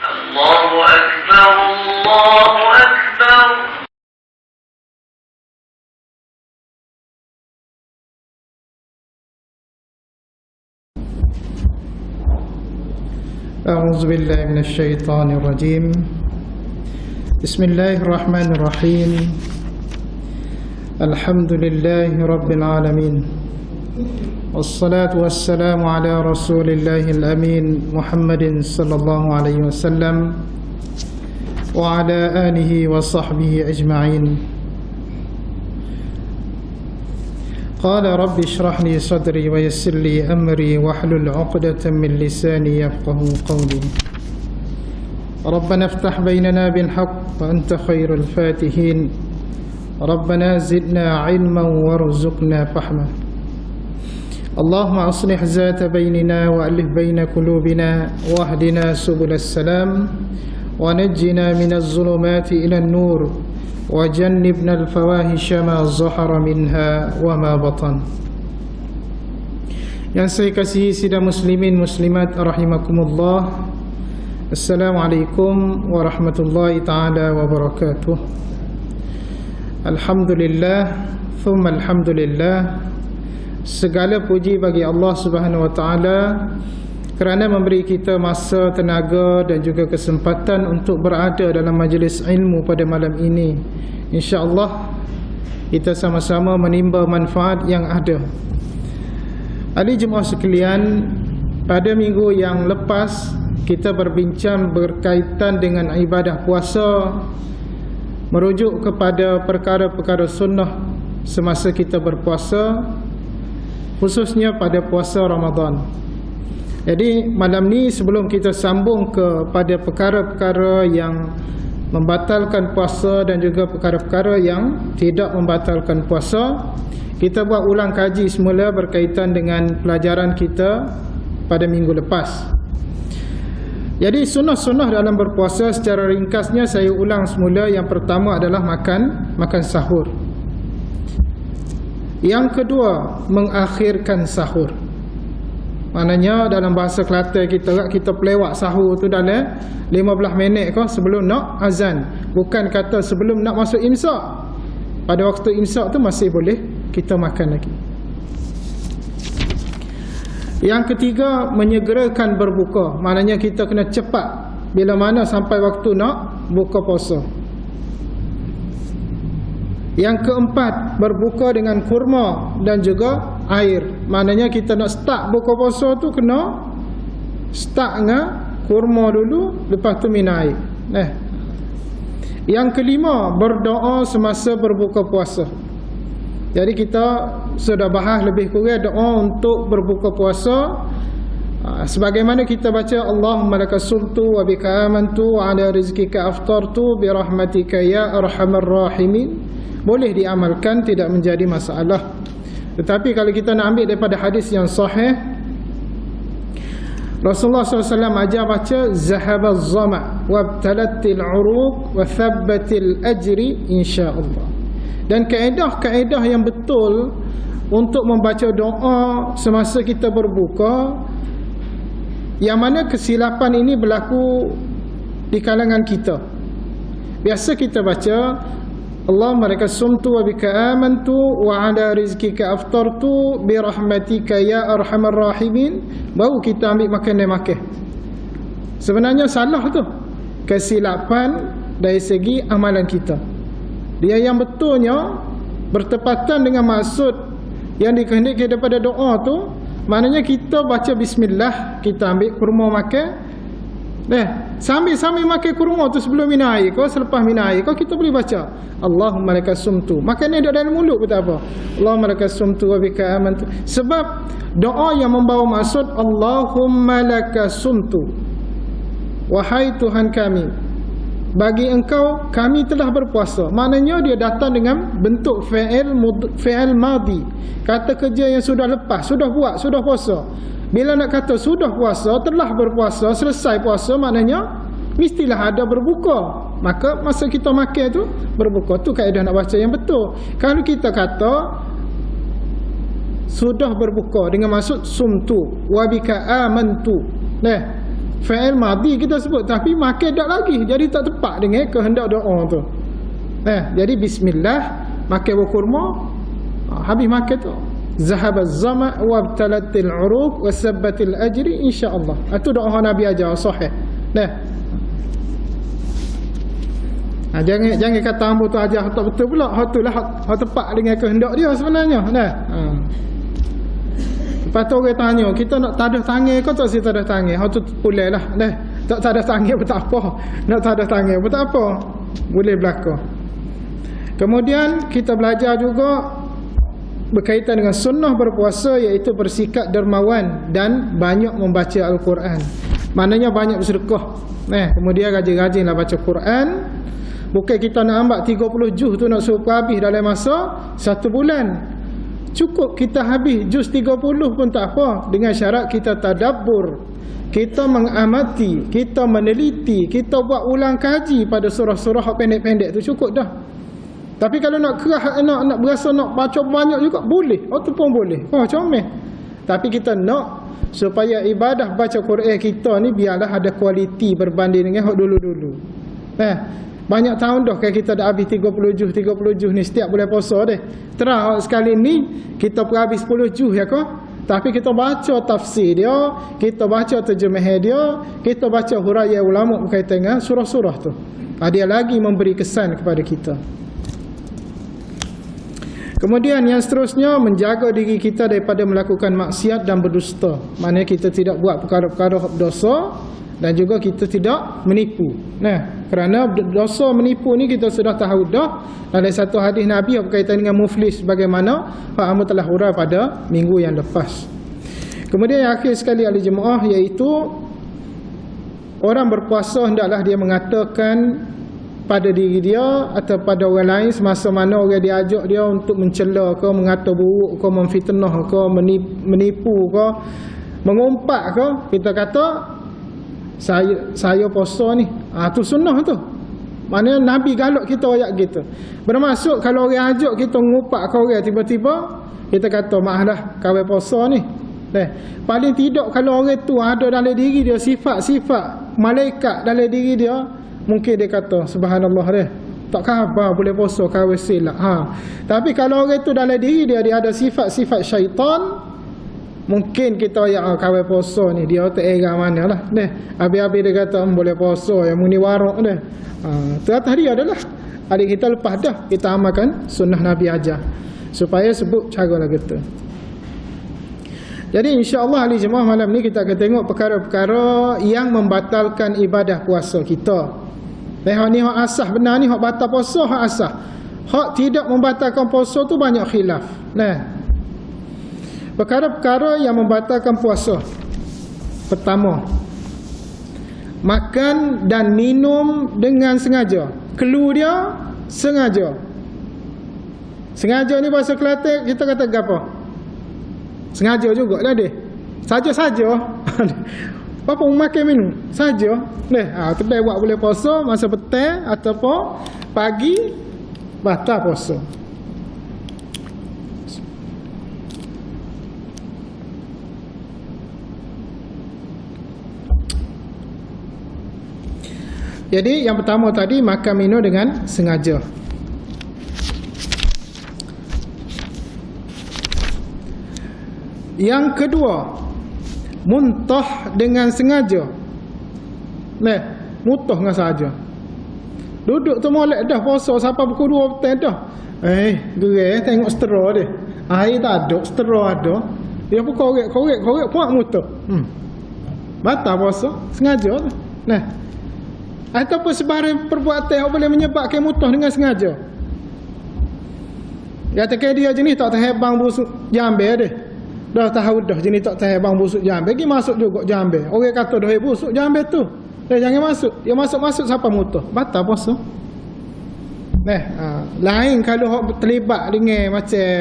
الله أكبر الله أكبر. أعوذ بالله من الشيطان الرجيم. بسم الله الرحمن الرحيم. الحمد لله رب العالمين، والصلاة والسلام على رسول الله الأمين محمد صلى الله عليه وسلم وعلى آله وصحبه أجمعين. قال رب اشرح لي صدري ويسر لي أمري واحلل عقدة من لساني يفقه قولي. ربنا افتح بيننا بالحق وأنت خير الفاتحين. ربنا زدنا علما وارزقنا فهما. اللهم أصلح ذات بيننا وألف بين قلوبنا واهدنا سبل السلام ونجنا من الظلمات إلى النور وجنبنا الفواحش ما ظهر منها وما بطن. Yang saya kasihi sidang muslimin muslimat rahimakumullah. Assalamualaikum warahmatullahi taala wabarakatuh. Alhamdulillah, thumma alhamdulillah. Segala puji bagi Allah Subhanahu wa taala kerana memberi kita masa, tenaga dan juga kesempatan untuk berada dalam majlis ilmu pada malam ini. InsyaAllah kita sama-sama menimba manfaat yang ada. Ahli jemaah sekalian, pada minggu yang lepas kita berbincang berkaitan dengan ibadah puasa, merujuk kepada perkara-perkara sunnah semasa kita berpuasa, khususnya pada puasa Ramadan. Jadi malam ni sebelum kita sambung kepada perkara-perkara yang membatalkan puasa dan juga perkara-perkara yang tidak membatalkan puasa, kita buat ulang kaji semula berkaitan dengan pelajaran kita pada minggu lepas. Jadi sunnah-sunnah dalam berpuasa secara ringkasnya saya ulang semula. Yang pertama adalah makan sahur. Yang kedua, mengakhirkan sahur. Maknanya dalam bahasa Kelantan kita pelewak sahur tu dalam 15 minit kau sebelum nak azan. Bukan kata sebelum nak masuk imsak. Pada waktu imsak tu masih boleh kita makan lagi. Yang ketiga, menyegerakan berbuka. Maknanya kita kena cepat bila mana sampai waktu nak buka puasa. Yang keempat, berbuka dengan kurma dan juga air. Maknanya kita nak start buka puasa tu kena start dengan kurma dulu, lepas tu minum air. Yang kelima, berdoa semasa berbuka puasa. Jadi kita sudah bahas lebih kurang doa untuk berbuka puasa. Sebagaimana kita baca Allahumma lakasumtu wa bika amantu wa ala rizkika aftartu bi rahmatika ya arhamar rahimin. Boleh diamalkan, tidak menjadi masalah. Tetapi kalau kita nak ambil daripada hadis yang sahih, Rasulullah SAW ajar baca zahabaz zama' wabtalatil uruq wa thabbatil ajri insyaallah. Dan kaedah-kaedah yang betul untuk membaca doa semasa kita berbuka, yang mana kesilapan ini berlaku di kalangan kita. Biasa kita baca Allahumma lakasumtu wa bika amantu wa ala rizkika aftartu bi rahmatika ya arhamar rahimin, baru kita ambil makan. Sebenarnya salah tu. Kesilapan dari segi amalan kita. Dia yang betulnya bertepatan dengan maksud yang dikehendaki daripada doa tu. Maknanya kita baca bismillah, kita ambil kurma makan. Sambil makan kurma tu sebelum minum air kau, selepas minum air kau, kita boleh baca Allahumma lakasumtu. Makan ni ada dalam mulut pun tak apa. Allahumma lakasumtu wa bika amantu. Sebab doa yang membawa maksud Allahumma lakasumtu, wahai Tuhan kami, bagi engkau kami telah berpuasa. Maknanya dia datang dengan bentuk fi'il madhi, kata kerja yang sudah lepas, sudah buat, sudah puasa. Bila nak kata sudah puasa, telah berpuasa, selesai puasa, maknanya mestilah ada berbuka. Maka masa kita makan tu berbuka. Tu kaedah nak baca yang betul. Kalau kita kata sudah berbuka dengan maksud sumtu wa bika amantu, Fa'il madhi kita sebut, tapi makan dak lagi, jadi tak tepat dengan kehendak doa tu. Jadi bismillah, makan kurma, habis makan tu zahaba az-zama' wa abtalatil 'uruq wa sabbatil ajri insyaallah. Itu doa Nabi ajar sahih. Jangan kata hamba tu ajar tak betul pula. Hak tu lah hak tepat dengan kehendak dia sebenarnya. Lepas tu orang tanya, kita nak tadah tangan ke tak si tadah tangan? Hak tu boleh lah. Tak tadah tangan pun tak apa. Nak tadah tangan pun tak apa. Boleh berlaku. Kemudian kita belajar juga berkaitan dengan sunnah berpuasa, iaitu bersikap dermawan dan banyak membaca Al-Quran. Maknanya banyak bersedekah. Kemudian rajin-rajinlah baca Quran. Bukan kita nak ambil 30 juz tu nak suruh habis dalam masa 1 bulan. Cukup kita habis juz 30 pun tak apa, dengan syarat kita tadabbur, kita mengamati, kita meneliti, kita buat ulang kaji pada surah-surah pendek-pendek tu cukup dah. Tapi kalau nak kerah, nak berasa nak baca banyak juga boleh. Tu pun boleh. Comel. Tapi kita nak supaya ibadah baca Quran kita ni biarlah ada kualiti berbanding dengan hak dulu-dulu. Banyak tahun dah kita dah habis 30 juz ni setiap bulan puasa dah. Terang sekali ni kita habis 10 juz ya ke? Tapi kita baca tafsir dia, kita baca terjemah dia, kita baca huraian ulama berkaitan dengan surah-surah tu. Dia lagi memberi kesan kepada kita. Kemudian yang seterusnya, menjaga diri kita daripada melakukan maksiat dan berdusta. Maknanya kita tidak buat perkara-perkara dosa dan juga kita tidak menipu. Kerana dosa menipu ni kita sudah tahu dah. Ada satu hadis Nabi yang berkaitan dengan muflis, bagaimana Pak Ahmad telah hurai pada minggu yang lepas. Kemudian yang akhir sekali ahli jemaah, iaitu orang berpuasa hendaklah dia mengatakan pada diri dia atau pada orang lain semasa mana orang diajak dia untuk mencela ke, mengata buruk ke, memfitnah ke, menipu ke, mengumpat ke, kita kata saya puasa ni. Tu sunnah tu. Maknanya Nabi galak kita ayat gitu. Bermaksud kalau orang ajak kita ngumpat ke orang, tiba-tiba kita kata maaflah kau puasa ni. Paling tidak kalau orang tu ada dalam diri dia sifat-sifat malaikat dalam diri dia, mungkin dia kata subhanallah dia, tak khabar boleh puasa kau silap. Tapi kalau orang tu dalam diri dia ada sifat-sifat syaitan, mungkin kita ayat kau puasa ni dia tak era manalah. Habis-habis dia kata boleh puasa yang muni warak dia. Teratas dia adalah adik kita lepas dah kita amalkan sunnah Nabi ajar supaya sebut cara lagu tu. Jadi insya-Allah ahli jemaah malam ni kita akan tengok perkara-perkara yang membatalkan ibadah puasa kita. Hak ni hak asah benar ni, hak batal puasa hak asah. Hak tidak membatalkan puasa tu banyak khilaf. Perkara-perkara yang membatalkan puasa. Pertama, makan dan minum dengan sengaja. Clue dia sengaja. Sengaja ni bahasa Kelantan kita kata apa? Sengaja juga lah dia. Saja-saja. Apa makan minum saja. Kedai buat boleh puasa masa petang ataupun pagi batal puasa. Jadi yang pertama tadi makan minum dengan sengaja. Yang kedua, muntah dengan sengaja. Muntah dengan sengaja. Duduk tu molek dah puasa sampai pukul 2 petang dah. Gerai tengok setera dia. Air tak ada, setera ada. Dia pun korek puak muntah. Batal puasa sengaja tu. Ataupun sebarang perbuatan yang boleh menyebabkan muntah dengan sengaja. Katakan dia jenis tak tahan bang busuk jambe dia. Dah tahu dah jenis tak tahan bang busuk jambe, pergi masuk juga jambe. Orang kata dah busuk jambe tu. Jangan masuk. Dia masuk sampai muntah. Batal puasa. Lain kalau hok terlibat dengan macam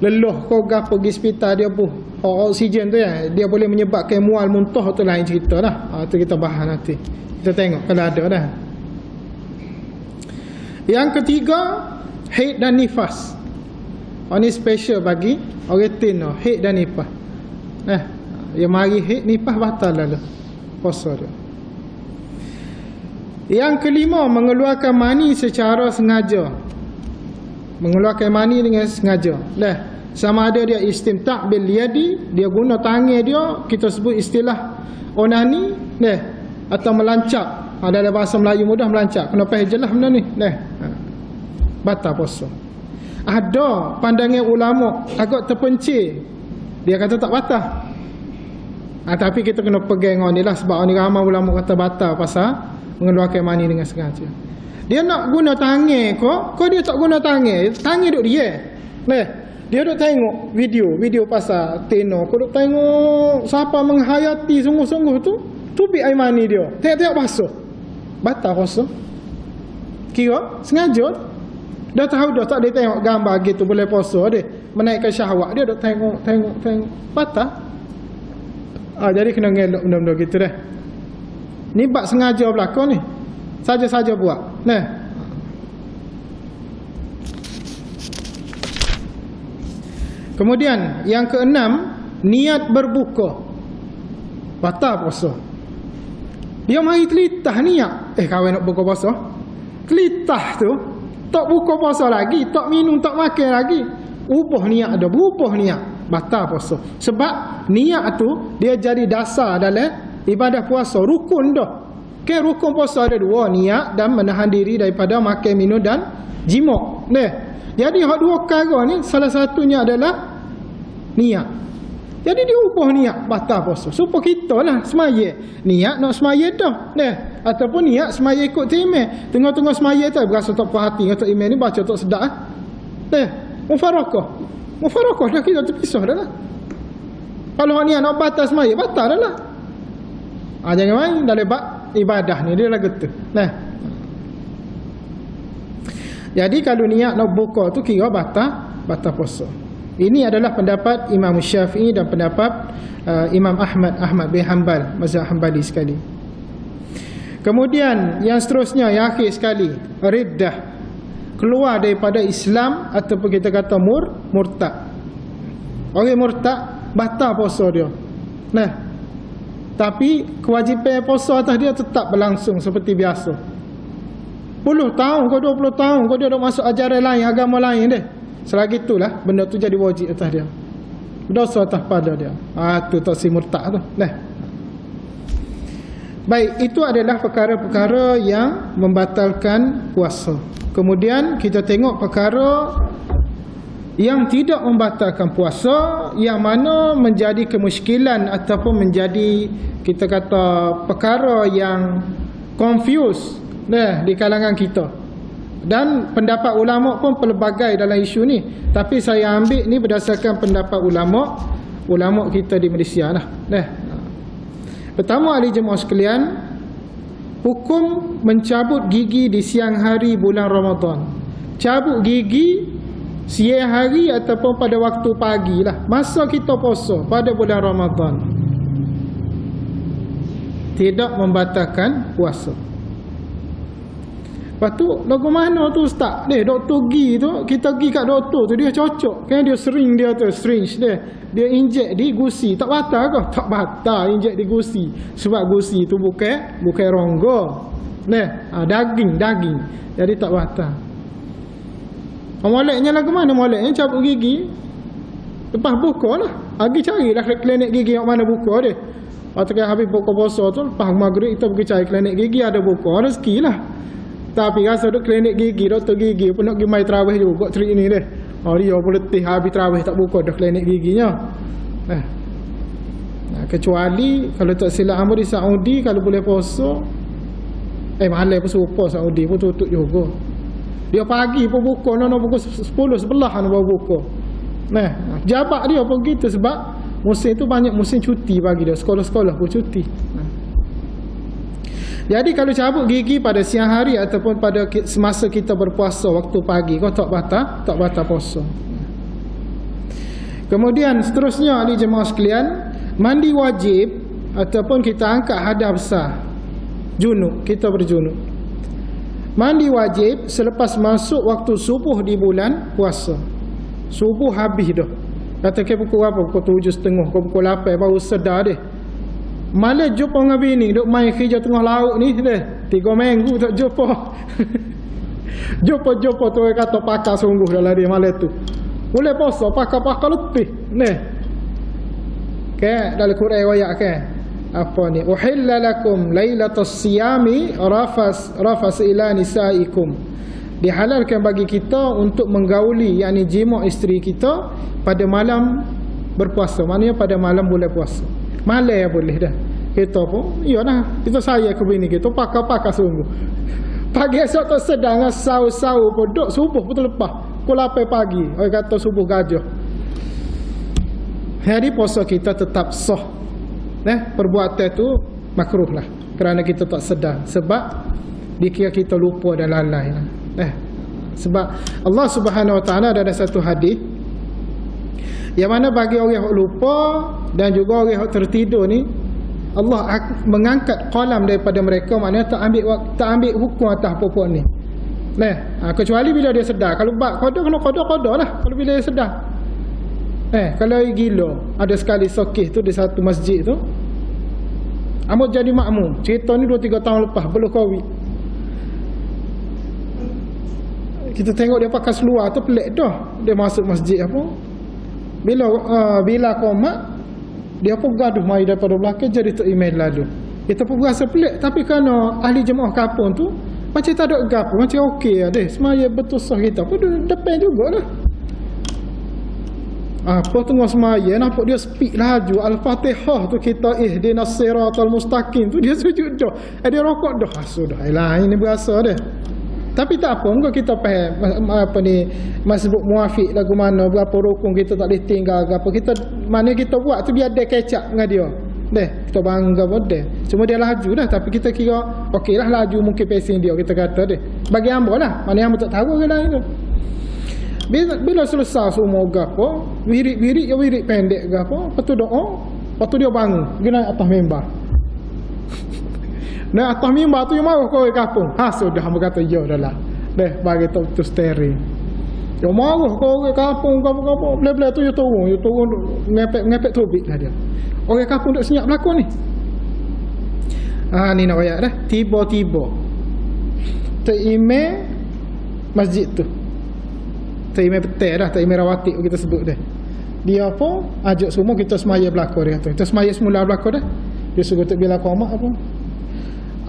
leluh kau gapo pergi hospital dia pun oksigen tu ya, dia boleh menyebabkan mual muntah tu lain cerita dah. Tu kita bahas nanti. Kita tengok kalau ada dah. Yang ketiga, haid dan nifas. Ini special bagi orang teen, haid dan nifas. Yang mari haid nifas batal lalu. puasa dia. Yang kelima, mengeluarkan mani secara sengaja. Mengeluarkan mani dengan sengaja. Sama ada dia istimta' bil yadi, dia guna tangan dia, kita sebut istilah onani, atau melancap. Dalam bahasa Melayu mudah melancap. Kena faham jelas benda ni. Batal puasa. Ada pandangan ulama agak terpencil, dia kata tak batal. Tapi kita kena pegang ni lah, sebab ni ramai ulama kata batal pasal mengeluarkan mani dengan sengaja. Dia nak guna tangan kau dia tak guna tangan duk dia. Dia duk tengok video pasal teno, kau duk tengok siapa menghayati sungguh-sungguh tu tubik air mani dia. Tengok basuh. Batal puasa. Kira sengaja. Dah tahu dah tak dia tengok gambar gitu boleh puasa dia. Menaikkan syahwat dia duk tengok. Batal. Jadi kena ngelak benda-benda gitu dah. Ni bab sengaja berlaku ni. Saja-saja buat. Kemudian yang keenam, niat berbuka. Batal puasa. Dia mari telitah niat. Kawan nak buka puasa. Telitah tu tak buka puasa lagi, tak minum, tak makan lagi. Ubah niat dah, berubah niat. Batal puasa. Sebab niat tu dia jadi dasar dalam ibadah puasa, rukun dah. Rukun puasa ada dua, niat dan menahan diri daripada makan, minum dan jima. Jadi hak dua perkara ni salah satunya adalah niat. Jadi dia ubah niat, batal puasa. Supaya kita lah semaya. Niat nak semaya dah. Ataupun niat semaya ikut timah. Tengah-tengah semaya tu berasa tak puas hati kata imam ni baca tak sedap. Mufarakah dah, kita terpisah dah lah. Kalau niat nak batal semaya, batal dah lah. Jangan main dalam bab ibadah ni, dia lah gitu. Jadi kalau niat nak buka tu kira batal puasa. Ini adalah pendapat Imam Syafi'i dan pendapat Imam Ahmad bin Hanbal, mazhab Hanbali sekali. Kemudian yang seterusnya, yang akhir sekali, riddah, keluar daripada Islam ataupun kita kata murtad. Orang murtad batal puasa dia. Tapi kewajipan puasa atas dia tetap berlangsung seperti biasa. 10 tahun ke 20 tahun ke dia dah masuk ajaran lain, agama lain deh. Selagi itulah benda tu jadi wajib atas dia. Dosa atas pada dia. Tu tak si murtad tu. Baik, itu adalah perkara-perkara yang membatalkan puasa. Kemudian kita tengok perkara yang tidak membatalkan puasa, yang mana menjadi kemusykilan ataupun menjadi kita kata perkara yang confuse di kalangan kita. Dan pendapat ulama pun pelbagai dalam isu ni, tapi saya ambil ni berdasarkan pendapat ulama kita di Malaysia lah. Pertama, ahli jemaah sekalian, hukum mencabut gigi di siang hari bulan Ramadan. Cabut gigi siang hari ataupun pada waktu pagi lah, masa kita puasa pada bulan Ramadan, tidak membatalkan puasa. Lepas tu, lagu mana tu ustaz? Doktor Gi tu, kita pergi kat doktor tu, dia cocok. Kan dia sering dia tu, syringe dia. Dia injek di gusi. Tak batal ke? Tak batal injek di gusi. Sebab gusi tu bukan rongga. Daging. Jadi tak batal. Moleknya lagu mana moleknya? Cabut gigi. Lepas buka lah. Pergi carilah klinik gigi yang mana buka dia. Waktu kan habis buka puasa tu, lepas maghrib kita pergi cari klinik gigi ada buka, rezeki lah. Tapi rasa duk klinik gigi, doktor gigi pun nak pergi mai tarawih juga cerit ni dia. Dia pun letih habis tarawih tak buka dah klinik giginya. Kecuali kalau tak silap ambo di Saudi, kalau boleh puasa malam pun serupa, Saudi pun tutup juga. Dia pagi pun buka, pukul 10 11 baru buka. Jabat dia pun gitu sebab musim tu banyak musim cuti bagi dia, sekolah-sekolah pun cuti. Jadi kalau cabut gigi pada siang hari ataupun pada semasa kita berpuasa waktu pagi, kau tak batal puasa. Kemudian seterusnya, ahli jemaah sekalian, mandi wajib ataupun kita angkat hadas besar, junub, kita berjunub. Mandi wajib selepas masuk waktu subuh di bulan puasa. Subuh habis dah. Katakan pukul berapa? Pukul 7.30, pukul 8 baru sedar dia. Malah jumpa dengan bini duk main kerja tengah laut ni deh 3 minggu tak jumpa. Jumpa tu orang kata pakar sungguh dalam dia malam tu. Boleh puasa pakar-pakar lebih. Neh. Ke dalam Quran ayat ke apa ni? Uhilla lakum lailatus siyami rafas ila nisaikum. Dihalalkan bagi kita untuk menggauli yakni jima isteri kita pada malam berpuasa. Maknanya pada malam bulan puasa. Malam boleh dah. Kita pun iyalah kita sayang ke bini kita pakar-pakar sungguh. Pagi esok tu sedang sau-sau pun duk subuh pun terlepas. Pukul 8 pagi orang kata subuh gajah. Hari puasa kita tetap sah. Perbuatan tu makruh lah kerana kita tak sedar sebab dikira kita lupa dan lalai lah. Sebab Allah Subhanahu Wa Taala ada satu hadis yang mana bagi orang yang lupa dan juga orang yang tertidur ni Allah mengangkat qalam daripada mereka, maknanya tak ambil hukum atas apa-apa ni. Kecuali bila dia sedar. Kalau bab qada kena qada lah kalau bila dia sedar. Kalau gila, ada sekali sokih tu di satu masjid tu. Amuk jadi makmum. Cerita ni 2-3 tahun lepas belum Covid. Kita tengok dia pakai seluar tu pelik dah. Dia masuk masjid apa? Bila qomat dia pun gaduh mai daripada belakang jadi tok email lalu. Kita pun rasa pelik tapi kerana ahli jemaah kampung tu macam tak ada gapo, macam okey deh. Semaya betul sah kita pun depan jugalah. Apa tengah semaya nampak dia speak laju Al-Fatihah tu kita ihdinas siratal mustaqim tu dia sujud dah. Dia rokok dah. Sudah lain ni berasa dah. Tapi tak apa, mungkin kita faham apa ni masbuk muafiq lagu mana berapa rukun kita tak boleh tinggal apa kita mana kita buat tu biar dia kecap dengan dia. Kita bangga pada. Cuma dia laju dah tapi kita kira okeylah laju mungkin pacing dia kita kata bagi hamba lah. Mana hamba tak tahu orang lain tu. Bila selesai semua gapo, wirid pendek gapo, lepas tu doa, lepas tu dia bangun, pergi naik atas mimbar. Naik atas mimbar tu yang marah kau orang kampung. Sudah hamba kata ya dah lah. Bagi tu steering. Yang marah kau orang kampung, bela-bela tu you turun ngepek tubik lah dia. Orang kampung duk senyap berlakon ni. Ni nak ayat dah. Tiba-tiba terimeh masjid tu. Terimeh petai dah, terimeh rawatib kita sebut dah. Dia apa? Ajak semua kita semaya belakon dia tu. Kita semaya semula belakon dah. Dia suruh tak bila qomat apa.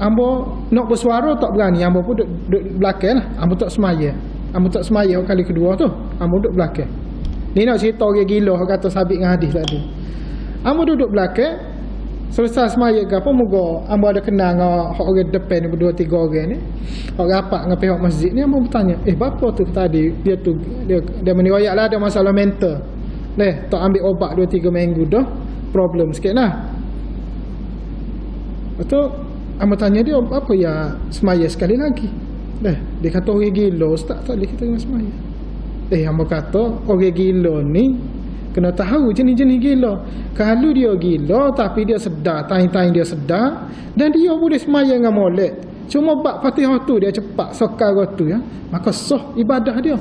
Ambo nak bersuara tak berani. Ambo pun duduk belakang lah. Ambo tak semaya. Ambo tak semaya kali kedua tu. Ambo duduk belakang. Ni nak cerita orang gila kata sabit dengan hadis tadi. Ambo duduk belakang. Selesai semaya ke apa moga ambo ada kenal dengan orang depan ni 2-3 orang ni. Hak rapat dengan pihak masjid ni ambo bertanya, "Bapa tu tadi dia meniwayak lah ada masalah mental. Tak ambil obat 2-3 minggu dah. Problem sikitlah." Betul. Ambo tanya dia apa ya semaya sekali lagi. Dia kata orang gila ustaz tak boleh kita dengan semaya. Ambo kata orang gila ni kena tahu jenis-jenis gila. Kalau dia gila tapi dia sedar, time-time dia sedar dan dia boleh semaya dengan molek. Cuma bab Fatihah tu dia cepat sokar tu ya. Maka sah ibadah dia.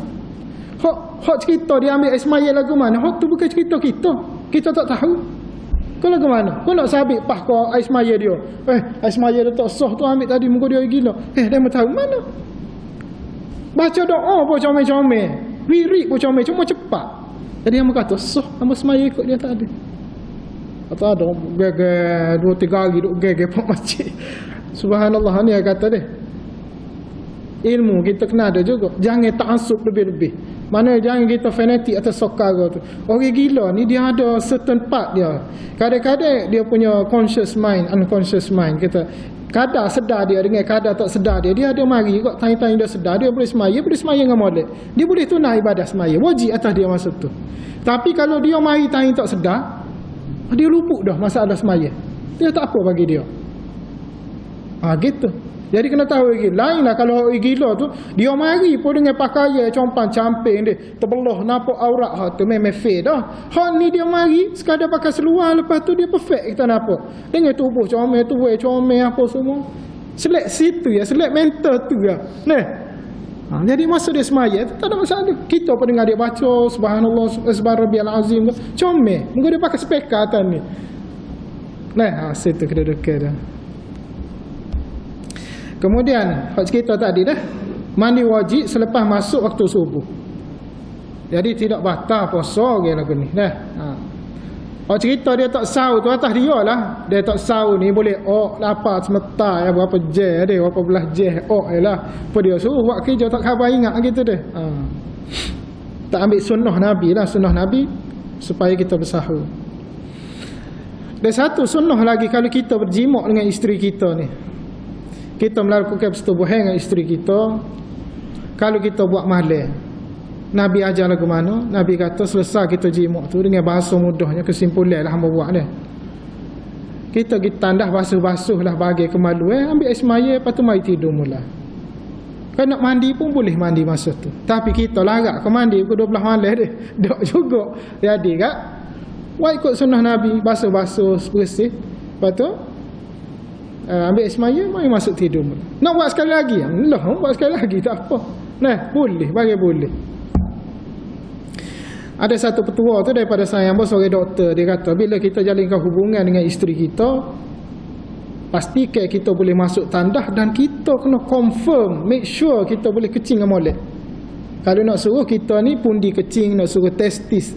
Hak cerita dia ambil semaya lagu mana? Hak tu bukan cerita kita. Kita tak tahu. Kau lagu mana? Kau nak sabit pah kau ais semaya dia. Ais semaya dia tak sah tu ambil tadi muka dia gila. Dia mau tahu mana? Baca doa pun comel-comel. Wirid pun comel cuma cepat. Jadi yang kata sah nama semaya ikut dia tak ada. Atau ada gege 2-3 hari duk gege pak masjid. Subhanallah ni dia kata dia. Ilmu kita kena ada juga. Jangan ta'assub lebih-lebih. Mana jangan kita fanatik atas sokar tu. Orang gila ni dia ada certain part dia. Kadang-kadang dia punya conscious mind, unconscious mind kita. Kadar sedar dia dengan kadar tak sedar dia. Dia ada mari kot time-time dia sedar dia boleh semaya dengan molek. Dia boleh tunai ibadah semaya. Wajib atas dia masa tu. Tapi kalau dia mari time tak sedar, dia luput dah masalah semaya. Dia tak apa bagi dia. Gitu. Jadi kena tahu lagi. Lainlah kalau orang gila tu, dia mari pun dengan pakaian compan camping dia, terbelah nampak aurat hak tu memang fade dah. Hak ni dia mari sekadar pakai seluar lepas tu dia perfect kita nampak. Dengan tubuh comel, tubuh comel apa semua. Selek situ ya, selek mental tu ya. Jadi masa dia semaya tu tak ada masalah. Kita pun dengar dia baca subhanallah subhanarabbiyal azim comel. Mungkin dia pakai speaker atas ni. Nah, situ kedudukan dia. Kemudian hak cerita tadi dah, mandi wajib selepas masuk waktu subuh. Jadi tidak batal puasa ke lagu ni. Dah. Hak cerita dia tak sahur tu atas dia lah. Dia tak sahur ni boleh lapar semetar ya, berapa jam dia, berapa belah jam lah. Apa dia suruh buat kerja tak khabar ingat gitu deh. Tak ambil sunnah Nabi lah, sunnah Nabi supaya kita bersahur. Dan satu sunnah lagi, kalau kita berjimak dengan isteri kita ni, kita melakukan persetubuhan dengan isteri kita, kalau kita buat malam, Nabi ajar lagu mana? Nabi kata selesai kita jimak tu dengan bahasa mudahnya, kesimpulan lah hamba buat dia. Kita tandah basuh-basuh lah bagi kemaluan, ambil air semaya, lepas tu mari tidur mula. Kalau nak mandi pun boleh mandi masa tu. Tapi kita larat ke mandi pukul 12 malam dia. Tak juga. Jadi kak, buat ikut sunnah Nabi, basuh-basuh bersih. Lepas tu ambil air semaya, mari masuk tidur mula. Nak buat sekali lagi? Allah, buat sekali lagi tak apa. Nah, boleh, bagi boleh. Ada satu petua tu daripada saya, seorang doktor, dia kata bila kita jalinkan hubungan dengan isteri kita, pastikan kita boleh masuk tandah dan kita kena confirm, make sure kita boleh kecing dengan molek. Kalau nak suruh kita ni pundi kecing, nak suruh testis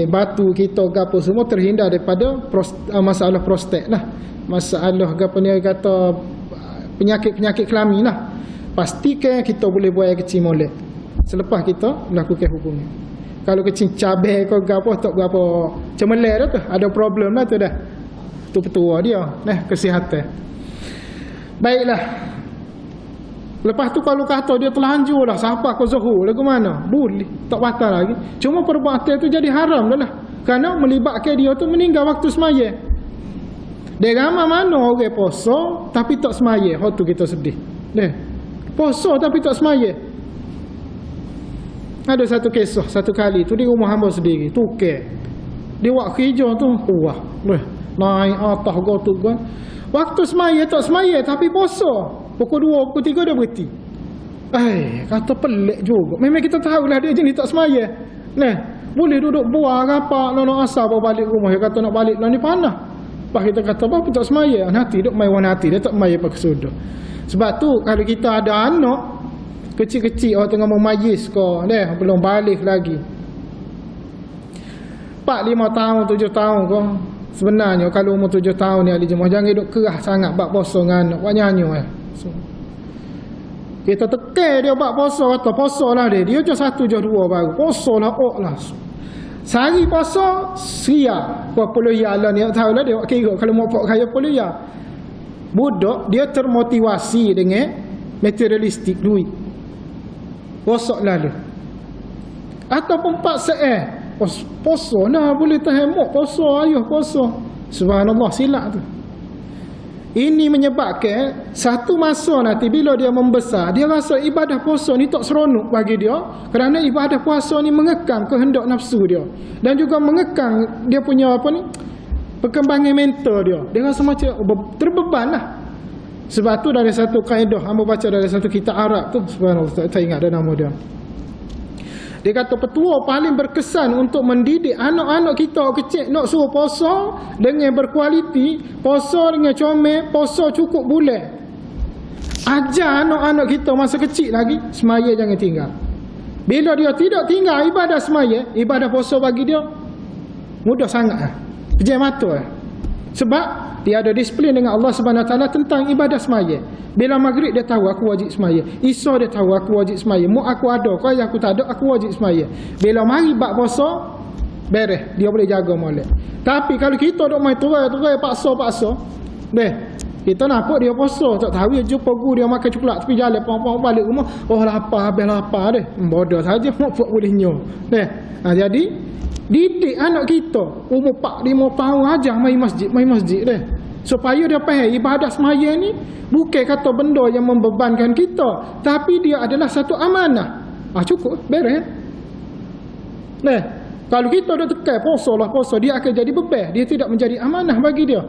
batu kita gapo semua, terhindar daripada masalah prostat lah, masalah gapo ni kata penyakit-penyakit kelamin lah. Pastikan kita boleh buat kecing molek selepas kita melakukan hubungan. Kalau kecing cabai kau gapo tak gapo cemelek dah tu, ada problem lah tu dah. Tu petua dia, kesihatan. Baiklah. Lepas tu kalau kata dia telanjur dah, siapa kau zuhur lagu mana? Boleh, tak batal lagi. Cuma perbuatan tu jadi haram dah lah. Kerana melibatkan dia tu meninggal waktu semaya. Dia ramai mana orang puasa tapi tak semaya. Hak tu kita sedih. Puasa tapi tak semaya. Ada satu kisah, satu kali tu di rumah hamba sendiri, tukar. Dia buat kerja tu, wah, naik atas tu kan. Waktu semaya tak semaya tapi puasa. Pukul 2, pukul 3 dia berhenti. Kata pelik juga. Memang kita tahulah dia jenis tak semaya. Boleh duduk buah apa, nak asal bawa balik rumah. Dia kata nak balik lah ni panah. Lepas kita kata apa tak semaya. Nanti duduk main warna hati, dia tak semaya pakai sudah. Sebab tu kalau kita ada anak kecil-kecil orang tengah memayis kau, belum balik lagi 4, 5 tahun, 7 tahun kau. Sebenarnya kalau umur 7 tahun ni ahli jemaah, jangan duduk kerah sangat bab puasa dengan anak, buat nyanyi so, kita tekan dia bab puasa, kata puasa lah dia je 1 je 2 baru puasa lah lah. Sehari puasa sia berapa ya lah ni, tak tahu lah dia buat kira kalau mau pak kaya puluh ya. Budak dia termotivasi dengan materialistik duit, puasa lalu ataupun paksa puasa nah boleh tahan mak puasa, ayuh puasa. Subhanallah, silap tu. Ini menyebabkan satu masa nanti bila dia membesar, dia rasa ibadah puasa ni tak seronok bagi dia, kerana ibadah puasa ni mengekang kehendak nafsu dia dan juga mengekang dia punya perkembangan mental dia. Dia rasa macam terbeban lah. Sebab tu dari satu kaedah hamba baca dari satu kitab Arab tu, subhanallah, tak ingat dah nama dia. Dia kata petua paling berkesan untuk mendidik anak-anak kita kecil nak suruh puasa dengan berkualiti, puasa dengan comel, puasa cukup bulan. Ajar anak-anak kita masa kecil lagi, semaya jangan tinggal. Bila dia tidak tinggal ibadah semaya, ibadah puasa bagi dia mudah sangat lah. Pejam mata lah. Sebab dia ada disiplin dengan Allah Subhanahu Wa Taala tentang ibadah semaya. Bila maghrib dia tahu aku wajib semaya. Isya dia tahu aku wajib semaya. Mu aku ada, kau ayah aku tak ada, aku wajib semaya. Bila mari bab puasa beres, dia boleh jaga molek. Tapi kalau kita dok main turai paksa, kita nampak dia puasa, tak tahu dia jumpa guru dia makan coklat tepi jalan, pang balik rumah, lapar, habis lapar deh. Bodoh saja nak buat boleh nyo. Jadi didik anak kita umur 4-5 tahun ajar mai masjid deh. Supaya dia faham ibadah semaya ni bukan kata benda yang membebankan kita, tapi dia adalah satu amanah. Cukup, beres. Kalau kita dah tekan puasa, dia akan jadi beban, dia tidak menjadi amanah bagi dia.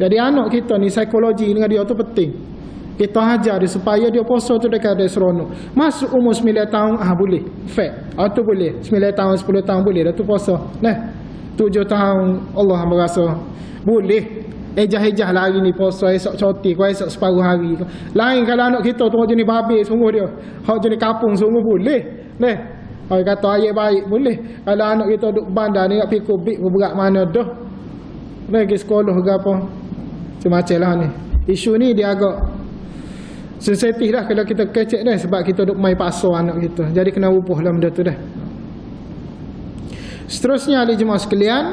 Jadi anak kita ni psikologi dengan dia tu penting. Kita ajar dia supaya dia puasa tu dekat ada seronok. Masuk umur 9 tahun boleh. Fact. Atau boleh 9 tahun 10 tahun boleh dah tu puasa. 7 tahun Allah berasa boleh ejah-ejah lah hari ni puasa, esok cuti, kau esok separuh hari. Lain kalau anak kita tu jenis babi sungguh dia, hak jenis kapung sungguh boleh. Neh, orang kata ayat baik boleh. Kalau anak kita duduk bandar ni nak fikir big berat mana dah. Pergi sekolah ke apa. Macam lah ni. Isu ni dia agak sensitif dah kalau kita kecek dah, sebab kita duduk main paksa anak kita. Jadi kena ubah lah benda tu dah. Seterusnya ahli jemaah sekalian,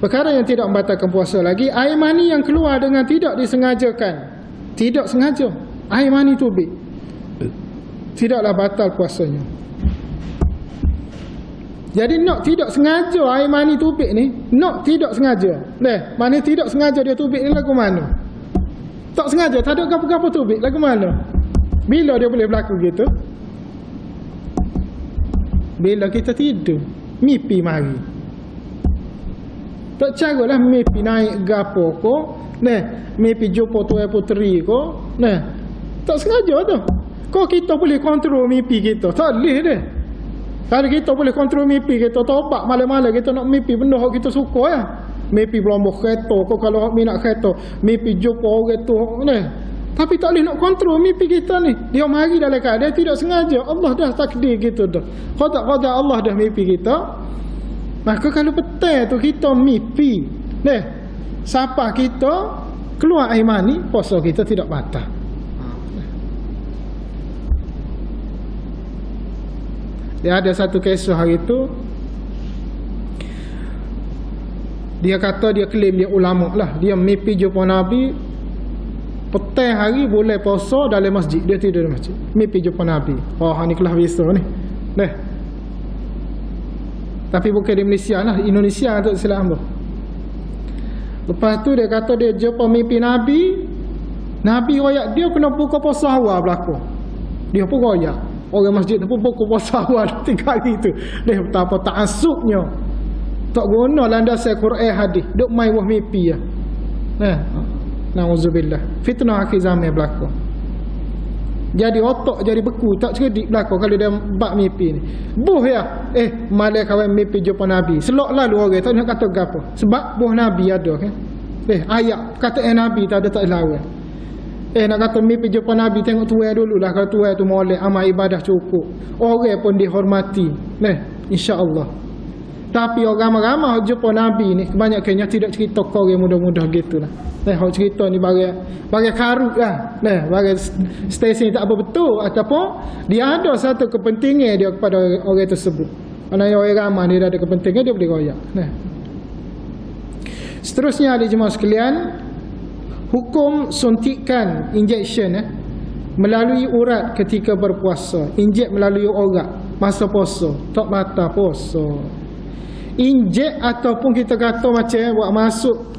perkara yang tidak membatalkan puasa lagi, air mani yang keluar dengan tidak disengajakan. Tidak sengaja air mani tubik, tidaklah batal puasanya. Jadi nak tidak sengaja air mani tubik ni, nak tidak sengaja. Mana tidak sengaja dia tubik ni lagu mana? Tak sengaja, tak ada apa-apa tubik lagu mana? Bila dia boleh berlaku gitu? Bila kita tidur, mimpi mari. Tak caralah mimpi naik gapo ko, mimpi jumpa tuan puteri ko, tak sengaja tu. Kau kita boleh kontrol mimpi kita, tak boleh deh. Kalau kita boleh kontrol mimpi kita, topak malam-malam kita nak mimpi benda yang kita suka ya. Mimpi belombok kereta, kau kalau minat kereta, mimpi jumpa orang tu, Tapi tak boleh nak kontrol mimpi kita ni. Dia mari dalam keadaan tidak sengaja. Allah dah takdir gitu dah. Qada Allah dah mimpi kita. Maka kalau petang tu kita mimpi, siapa kita keluar air mani, puasa kita tidak batal. Dia ada satu kisah hari tu, dia kata dia klaim dia ulama lah, dia mimpi jumpa Nabi petang hari boleh puasa dalam masjid, dia tidur dalam masjid, mimpi jumpa Nabi. Oh ni kelah biasa ni. Tapi bukan di Malaysia lah, Indonesia tu Islam tu. Lepas tu dia kata dia jumpa mimpi Nabi, Nabi royak dia kena buka puasa awal berlaku. Dia pun royak, orang masjid tu pun buka puasa awal 3 hari tu. Dia betapa ta'assubnya, tak guna landasan Quran hadis, duk main wah mimpi ya. Nauzubillah, fitnah akhir zaman berlaku. Jadi otak jadi beku, tak cerdik belakang kalau dia bak mimpi ni. Buh ya, malah kawan mimpi jumpa Nabi. Selok lalu orang tak nak kata apa. Sebab buah Nabi ada kan. Ayat kata Nabi tak ada tak lawan. Nak kata mimpi jumpa Nabi, tengok tuai dululah. Kalau tuai tu molek, amal ibadah cukup, orang pun dihormati. Insya-Allah. Tapi orang ramai jumpa Nabi ni kebanyakannya tidak cerita kau yang mudah-mudah gitulah. Hak cerita ni bagi karut lah. Bagi stesen tak apa betul, ataupun dia ada satu kepentingan dia kepada orang tersebut. Kerana orang ramai dia ada kepentingan, dia boleh royak. Seterusnya ahli jemaah sekalian, hukum suntikan injection melalui urat ketika berpuasa. Injek melalui urat masa puasa tak batal puasa. Injek ataupun kita kata macam buat masuk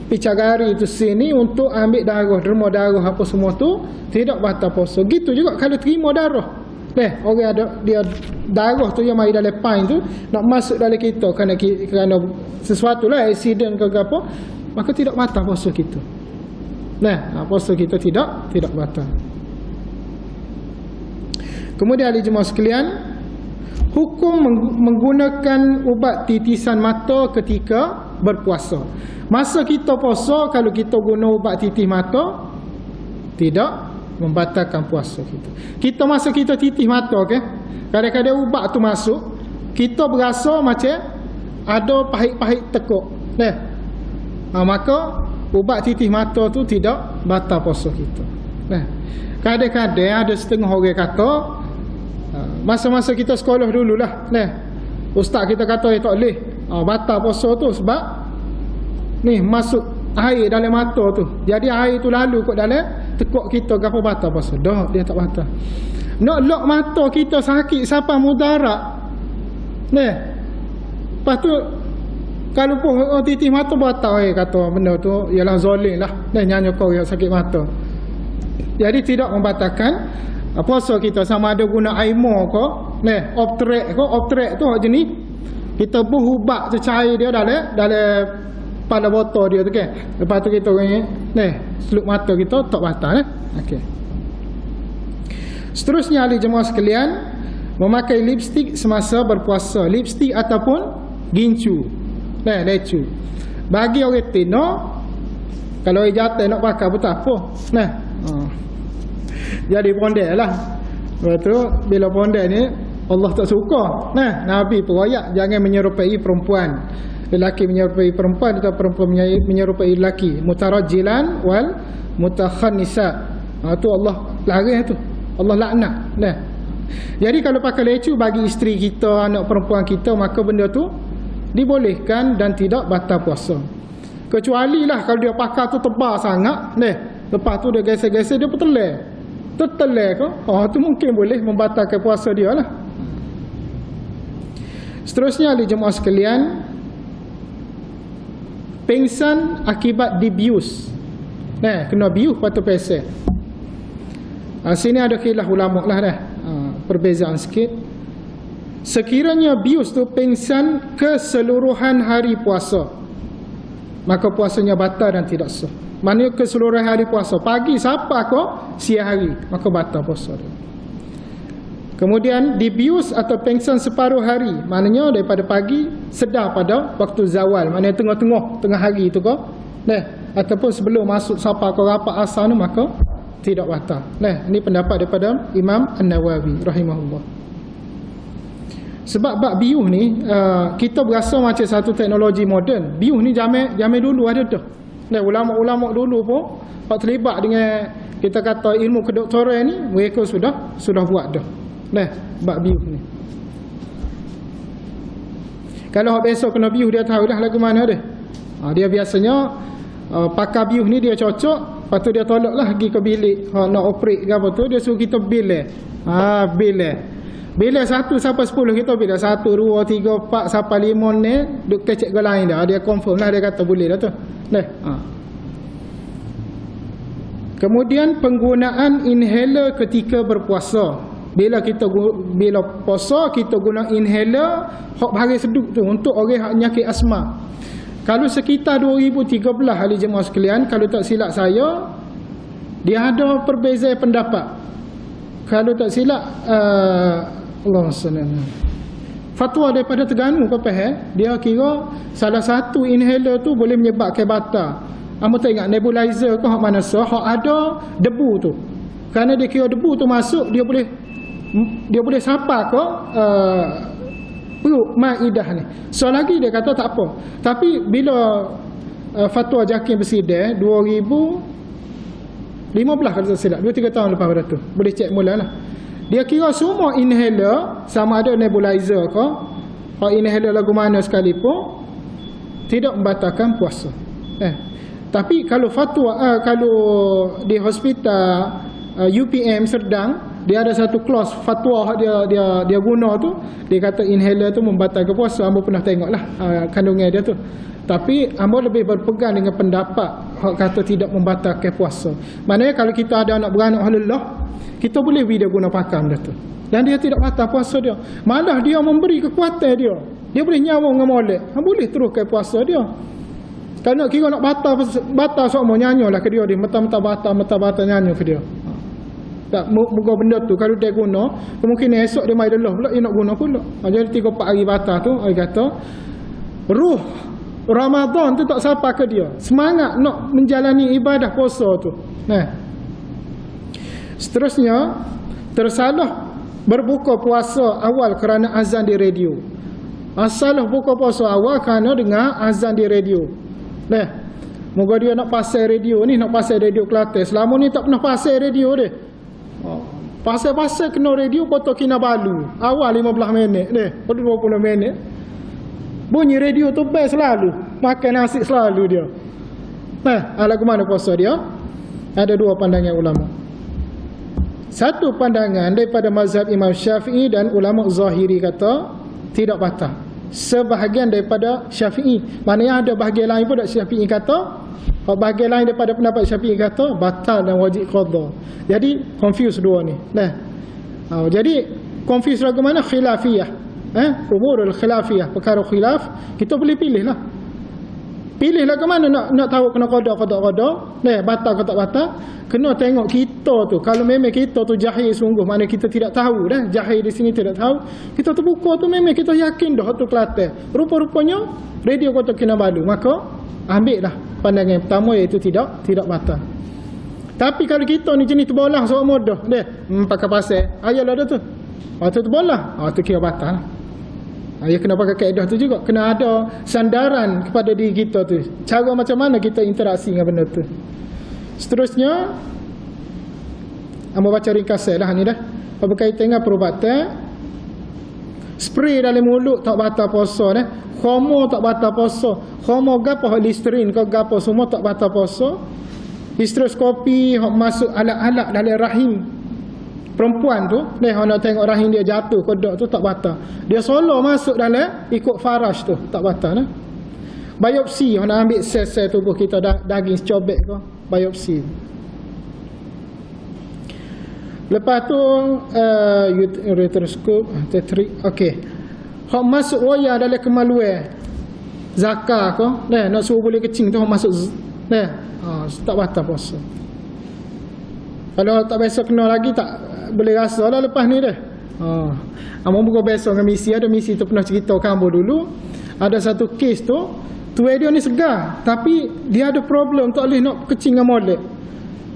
picagari itu sini untuk ambil darah, derma darah apa semua tu tidak batal puasa. Gitu juga kalau terima darah. Orang ada dia darah tu yang mari dalam pain tu nak masuk dalam kita kerana sesuatu lah, accident ke apa, maka tidak batal puasa kita. Puasa kita tidak batal. Kemudian ahli jemaah sekalian, hukum menggunakan ubat titisan mata ketika berpuasa. Masa kita puasa, kalau kita guna ubat titis mata, tidak membatalkan puasa kita. Kita masa kita titis mata, kadang-kadang ubat tu masuk, kita berasa macam ada pahit-pahit tekuk. Maka ubat titis mata tu tidak batal puasa kita. Kadang-kadang ada setengah orang kata, masa-masa kita sekolah dululah, ustaz kita kata tak boleh batal puasa tu sebab ni masuk air dalam mata tu, jadi air tu lalu kot dalam tekuk kita, gapo batal puasa? Dah, dia tak batal. Nak lock mata kita sakit sampai mudarat. Lepas tu kalau pun titis mata batal, kata benda tu ialah zalim lah, nyanyi kau yang sakit mata. Jadi tidak membatalkan puasa kita, sama ada guna aimo ke, optrek tu jenis kita buh ubat tu cair dia dalam pada botol dia tu kan. Lepas tu kita seluk mata kita tak batal. Okey. Seterusnya ahli jemaah sekalian, memakai lipstick semasa berpuasa, lipstick ataupun gincu, lecu. Bagi orang tino, kalau orang jatuh nak pakai pun tak apa. Jadi pondek lah. Lepas tu bila pondek ni Allah tak suka. Nabi perayak jangan menyerupai perempuan. Lelaki menyerupai perempuan atau perempuan menyerupai lelaki. Mutarajjilan wal mutakhannisa. Tu Allah larang tu. Allah laknat. Jadi kalau pakai lecu bagi isteri kita, anak perempuan kita, maka benda tu dibolehkan dan tidak batal puasa. Kecuali lah kalau dia pakai tu tebal sangat, lepas tu dia geser-geser dia tertelai ke, tu mungkin boleh membatalkan puasa dia lah. Seterusnya ahli jemaah sekalian, pengsan akibat dibius. Kena bius patut pengsan. Sini ada khilaf ulama lah perbezaan sikit. Sekiranya bius tu pengsan keseluruhan hari puasa, maka puasanya batal dan tidak sah. Maknanya keseluruhan hari puasa, pagi sampai ke siang hari, maka batal puasa dia. Kemudian dibius atau pengsan separuh hari, maknanya daripada pagi sedar pada waktu zawal, maknanya tengah hari itu ke, ataupun sebelum masuk sampai ke rapat asar ni, maka tidak batal. Ini pendapat daripada Imam An-Nawawi rahimahullah. Sebab bab biuh ni kita berasa macam satu teknologi moden. Biuh ni zaman dulu ada dah. Ulama-ulama dulu pun pak terlibat dengan kita kata ilmu kedoktoran ni, mereka sudah buat dah. Bab biuh ni. Kalau besok kena biuh dia tahu dah lagu mana dia. Dia biasanya pakar biuh ni dia cocok, lepas tu dia tolaklah pergi ke bilik nak operate ke apa tu, dia suruh kita bil. Bila 1 sampai 10 kita bila 1, 2, 3, 4 sampai 5 ni duk kecek ke lain dah. Dia confirm lah, dia kata boleh dah tu. Kemudian penggunaan inhaler ketika berpuasa. Bila puasa kita guna inhaler hak bahari seduk tu untuk orang hak penyakit asma. Kalau sekitar 2013 ahli jemaah sekalian, kalau tak silap saya, dia ada perbezaan pendapat. Kalau tak silap Allahumma salli fatwa daripada Terengganu dia kira salah satu inhaler tu boleh menyebabkan batal. Amba tak ingat nebulizer ke hak mana sah, hak ada debu tu. Kerana dia kira debu tu masuk, dia boleh sapa ke perut maidah ni. So lagi dia kata tak apa. Tapi bila fatwa Jakim Bersideh 2015 kalau tak silap, 2-3 tahun lepas pada tu, boleh cek mulalah. Dia kira semua inhaler, sama ada nebulizer ke atau inhaler lagu mana sekalipun, tidak membatalkan puasa. Tapi kalau fatwa kalau di hospital UPM Serdang, dia ada satu clause fatwa dia guna tu, dia kata inhaler tu membatalkan puasa. Amba pernah tengoklah kandungan dia tu. Tapi amba lebih berpegang dengan pendapat hak kata tidak membatalkan puasa. Maknanya kalau kita ada anak beranak halal, kita boleh dia guna pakam dia tu, dan dia tidak batal puasa dia. Malah dia memberi kekuatan dia. Dia boleh nyawang dengan molek. Boleh teruskan puasa dia. Kalau nak kira nak batal semua nyanyolah ke dia. Dia mentah-mentah batal nyanyo ke dia. Tak moga benda tu kalau dia guna, kemungkinan esok dia mai delah pula dia nak guna pula. Jadi 3-4 hari batal tu, ai kata ruh Ramadan tu tak sampai ke dia. Semangat nak menjalani ibadah puasa tu. Seterusnya, tersalah berbuka puasa awal kerana azan di radio. Salah buka puasa awal kerana dengar azan di radio. Moga dia nak pasal radio ni, nak pasal radio Kelantan. Selama ni tak pernah pasal radio dia. Pasal-pasal kena radio Kota Kinabalu. Awal 15 minit ni, 20 minit. Bunyi radio tu best selalu. Makan nasi selalu dia. Lagu mana puasa dia? Ada 2 pandangan ulama. Satu pandangan daripada mazhab Imam Syafi'i dan ulama Zahiri kata tidak batal. Sebahagian daripada Syafi'i. Maknanya ada bahagian lain pun dari Syafi'i kata, bahagian lain daripada pendapat Syafi'i kata batal dan wajib qadha. Jadi confuse dua ni. Jadi confuse lagu mana? Khilafiyah. Umurul khilafiyah, perkara khilaf, kita boleh pilih lah. Pilihlah ke mana nak tahu kena qada batal ke tak batal. Kena tengok kita tu. Kalau memang kita tu jahil sungguh, mana kita tidak tahu dah. Jahil di sini tidak tahu. Kita terbuka tu memang kita yakin dah tu Kelantan. Rupa-rupanya radio Kota Kinabalu. Maka ambil lah pandangan pertama, iaitu tidak batal. Tapi kalau kita ni jenis terbolah seorang mudah, pakai pasal, ayalah dah tu. Tu terbolah, tu kira batal. Ya, kena pakai kaedah tu juga. Kena ada sandaran kepada diri kita tu. Cara macam mana kita interaksi dengan benda tu. Seterusnya, baca ringkasan lah ni dah. Berkaitan dengan perubatan. Spray dalam mulut tak batal puasa dah. Homo tak batal puasa. Homo gapo, Listerine ke gapo, semua tak batal puasa. Hysteroscopy masuk alat-alat dalam rahim perempuan tu, nak tengok rahim dia jatuh kodok tu tak batal. Dia solo masuk dalam ikut faraj tu tak batal. Biopsi, nak ambil sel-sel tubuh kita, daging cobek ke, biopsi. Lepas tu ureteroscope, tetrik. Okey. Hak masuk wayar dalam kemaluan zakar ke, nak suruh boleh kecing tu masuk tak batal puasa. Kalau tak biasa kena lagi tak boleh rasa lah lepas ni dah. Amang buka biasa dengan misi. Ada misi tu pernah cerita Kambo dulu. Ada satu kes tu, dia ni segar, tapi dia ada problem tak boleh nak kecing dengan molek.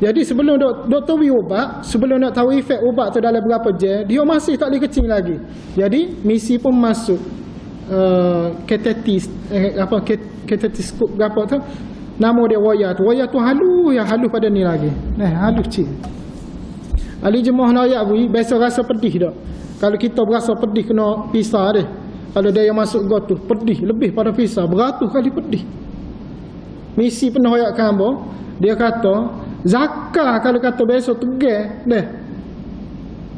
Jadi sebelum doktor beri ubat, sebelum nak tahu efek ubat tu dalam berapa jam, dia masih tak boleh kecing lagi. Jadi misi pun masuk katetiskop apa tu. Nama dia wayar tu. Wayar tu halus pada ni lagi. Halus cik. Ali jemaah nak ayat bui, biasa rasa pedih tak? Kalau kita berasa pedih kena pisah dia. Kalau dia yang masuk got tu, pedih lebih pada pisah, beratus kali pedih. Misi pernah ayat Kambo, dia kata, zakar kalau kata biasa tegar,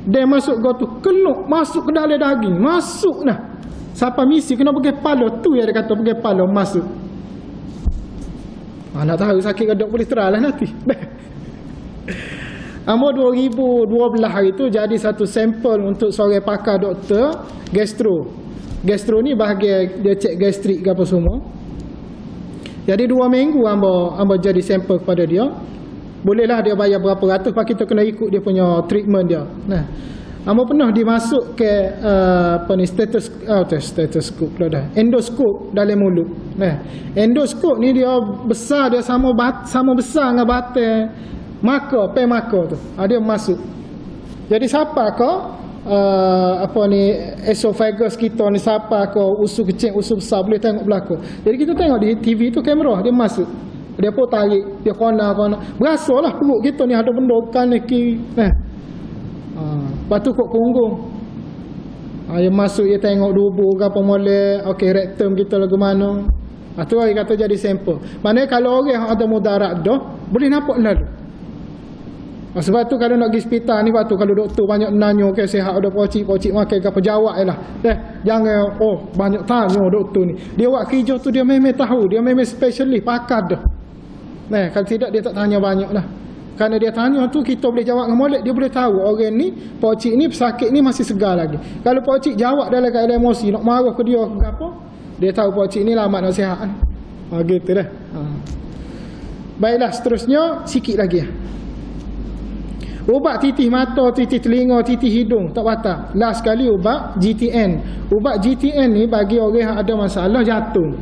dia masuk got tu, keluk masuk ke dalam daging, masuk dah. Siapa misi kena pergi pala tu yang dia kata pergi pala masuk. Nak tahu sakit kedok boleh teralah nanti. 2012 hari tu jadi satu sampel untuk seorang pakar doktor gastro. Gastro ni bahagian dia cek gastrik ke apa semua. Jadi 2 minggu hamba jadi sampel kepada dia. Bolehlah dia bayar berapa ratus, pak kita kena ikut dia punya treatment dia. Hamba pernah dimasuk ke stetoskop dah. Endoskop dalam mulut. Endoskop ni dia besar, dia sama besar dengan batal maka tu. Dia masuk. Jadi siapa ke esophagus kita ni, siapa ke usus kecil, usus besar boleh tengok belakang. Jadi kita tengok di TV tu kamera dia masuk. Dia pun tarik, dia kona. Berasalah perut kita ni ada benda kanan kiri. Lepas tu kok punggung. Dia masuk, dia tengok dubur ke apa molek. Okey, rektum kita lagu mana. Tu dia kata jadi sampel. Maknanya kalau orang ada mudarat dah, boleh nampak lalu. Sebab tu kalau nak pergi hospital ni, waktu kalau doktor banyak nanya ke sihat ada pocik makan ke apa, jawab je lah. Jangan banyak tanya doktor ni. Dia buat kerja tu dia memang tahu, dia memang specialist, pakar dah. Kalau tidak dia tak tanya banyak lah. Kerana dia tanya tu kita boleh jawab dengan molek, dia boleh tahu orang ni, pocik ni pesakit ni masih segar lagi. Kalau pocik jawab dalam keadaan emosi, nak marah ke dia ke apa, dia tahu pocik ni lambat nak sihat. Gitu dah. Baiklah, seterusnya sikit lagi. Ubat titih mata, titih telinga, titih hidung tak batal. Last sekali ubat GTN. Ubat GTN ni bagi orang yang ada masalah jantung.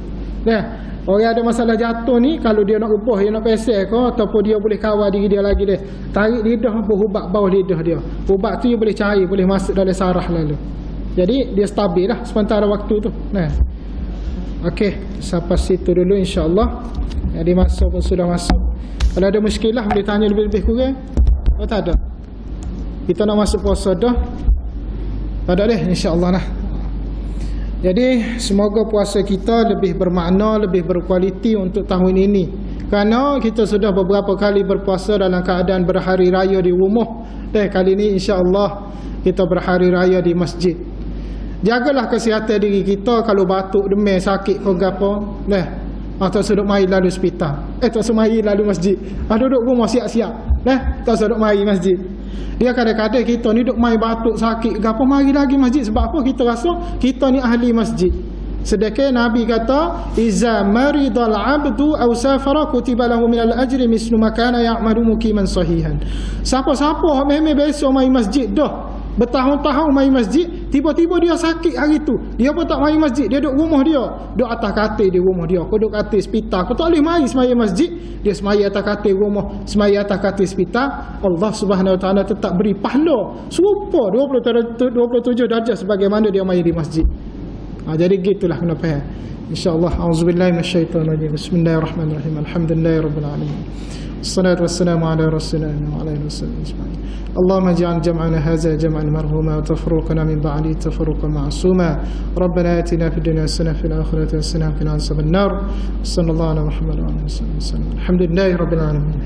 Orang ada masalah jantung ni, kalau dia nak ubah, dia nak pesel ke, ataupun dia boleh kawal diri dia lagi tarik lidah, berubat bawah lidah dia. Ubat tu dia boleh cair, boleh masuk dalam saraf lalu. Jadi dia stabil lah sementara waktu tu. Okey, sampai situ dulu insya-Allah. Jadi masa pun sudah masuk. Kalau ada muskilah boleh tanya lebih-lebih kurang. Tak ada. Kita nak masuk puasa dah. Tak ada insya-Allah lah. Jadi semoga puasa kita lebih bermakna, lebih berkualiti untuk tahun ini. Kerana kita sudah beberapa kali berpuasa dalam keadaan berhari raya di rumah. Kali ini insya-Allah kita berhari raya di masjid. Jagalah kesihatan diri kita. Kalau batuk, demam, sakit ke apa, atau sudut mari lalu hospital. Tak sudut mari lalu masjid. Duduk rumah siap-siap. Tak sudut mari masjid. Dia kadang-kadang kita ni duk mai batuk sakit ke apa, mari lagi masjid. Sebab apa? Kita rasa kita ni ahli masjid. Sedekah Nabi kata, iza maridal abdu aw safara kutiba lahu minal ajri mislu ma kana ya'malu muqiman sahihan. Siapa-siapa hak memang biasa mai masjid dah, bertahun-tahun mai masjid, tiba-tiba dia sakit hari tu, dia pun tak mai masjid, dia duduk rumah dia, duduk atas katil di rumah dia, kau duduk katil hospital, kau tak boleh mai semaya masjid, dia semaya atas katil rumah, semaya atas katil hospital. Allah Subhanahu Wa Taala tetap beri pahala serupa 27 darjah sebagaimana dia mai di masjid. Jadi gitulah kena faham. InsyaAllah. A'udzubillahi minasyaitanirrajim. Bismillahirrahmanirrahim. Alhamdulillahirabbil alamin. Wassalatu wassalamu ala rasulillah wa ala alihi wasallam ajma'in. Allahumma ij'al jam'ana hadza jam'an marhuma wa tafruqana min ba'di tafruqan ma'suma. Rabbana atina fid dunya hasanah fil akhirati hasanah wa qina adzaban nar. Sallallahu ala Muhammad wa ala alihi wasallam. Alhamdulillahirabbil alamin.